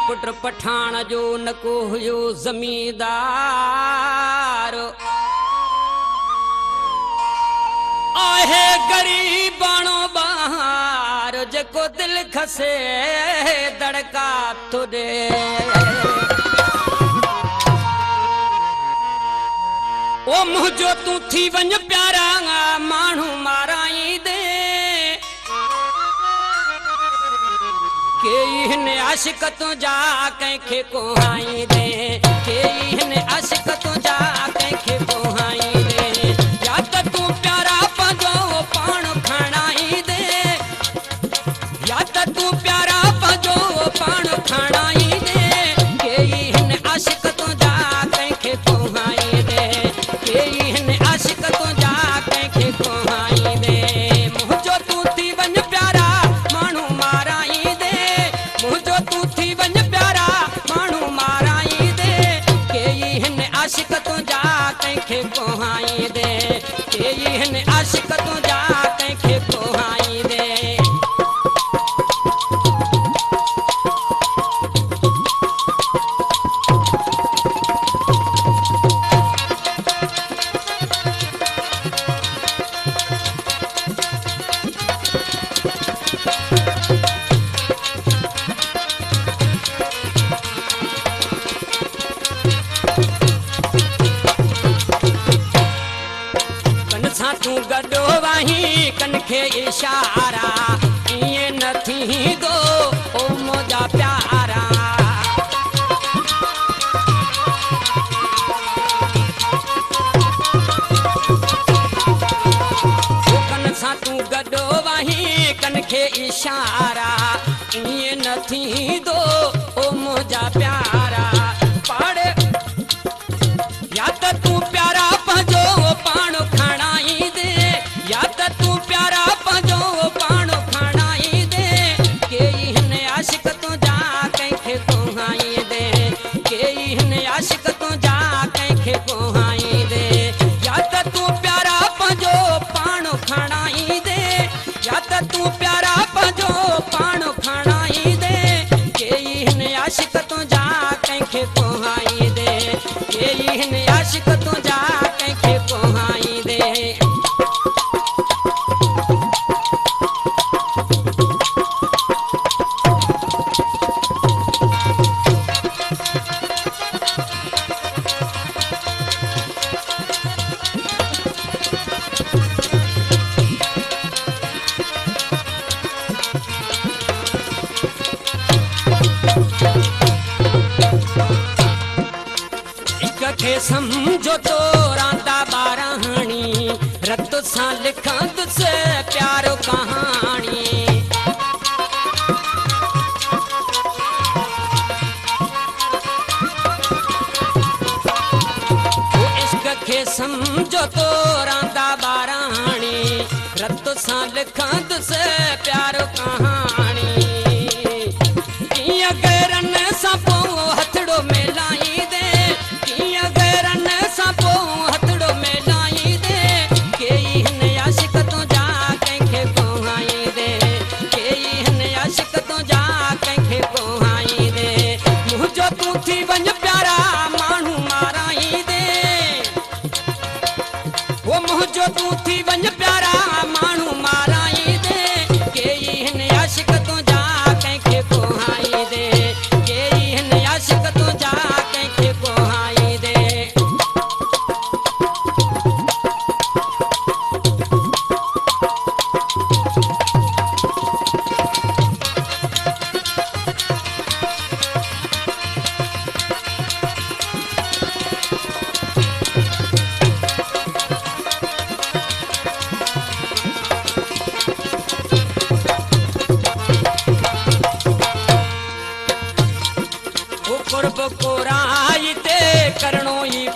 पुट पठान जो नको हुयो जमींदार आहे गरीबाणो बहार जेको दिल खसे दड़का तो दे ओ मुझो तू थी वञ प्यारा माण्हू माराई दे के हिन आशिक तुंहिंजा कंहिंखे कोहाई दे के हिन आशिक तुंहिंजा कंहिंखे कोहाई दे या त तूं प्यारा पंहिंजो पाण खणाई दे या त तूं प्यारा पंहिंजो पाण खणाई दे के हिन आशिक तुंहिंजा कंहिंखे कोहाई दे के हिन आशिक तुंहिंजा कंहिंखे कोहाई दे मुंहिंजो तूं थी वञ प्यारा माण्हू माराई दे मुझो तू थी वञ प्यारा माण्हू माराई दे के हिन आशिक तुंहिंजा कंहिंखे कोहाई दे के हिन आशिक तुंहिंजा कंहिंखे कोहाई दे तू गडो वही कनखे इशारा इए न थी दो ओ मोजा प्यारा कन सा तू गडो वही कनखे इशारा इए न थी दो ओ मोजा प्यारा पाड़े या त तू प्यारा पंहिंजो पाण खणाई दे या त तू प्यारा पंहिंजो पाण खणाई दे के हिन आशिक तुंहिंजा कंहिंखे कोहाई दे के हिन आशिक तुंहिंजा कंहिंखे कोहाई दे या त तू प्यारा पंहिंजो पाण खणाई दे या त तू प्यारा पंहिंजो पाण खणाई दे के हिन आशिक तुंहिंजा कंहिंखे कोहाई दे के हिन आशिक तुंहिंजा कंहिंखे कोहाई दे के समझो तो रांदा बाराणी रत सां लिखंद से प्यारो कहानी इश्क के समझो तो रांदा बाराणी रत सां लिखंद से प्यारो कहानी कीअं गैरन सां पोइ हथड़ो मिलाई दे हथड़ो में लाई दे के हिन आशिक तुंहिंजा कंहिंखे कोहाई दे के हिन आशिक तुंहिंजा कंहिंखे कोहाई दे मुंहिंजो तूं थी वञ प्यारा माण्हू माराई दे वो मुंहिंजो तूं थी वञ प्यारा माण्हू माराई दे के हिन आशिक तुंहिंजा कंहिंखे कोहाई दे के हिन आशिक तुंहिंजा कंहिंखे कोहाई दे कुर्ब कोराई ते करणो ई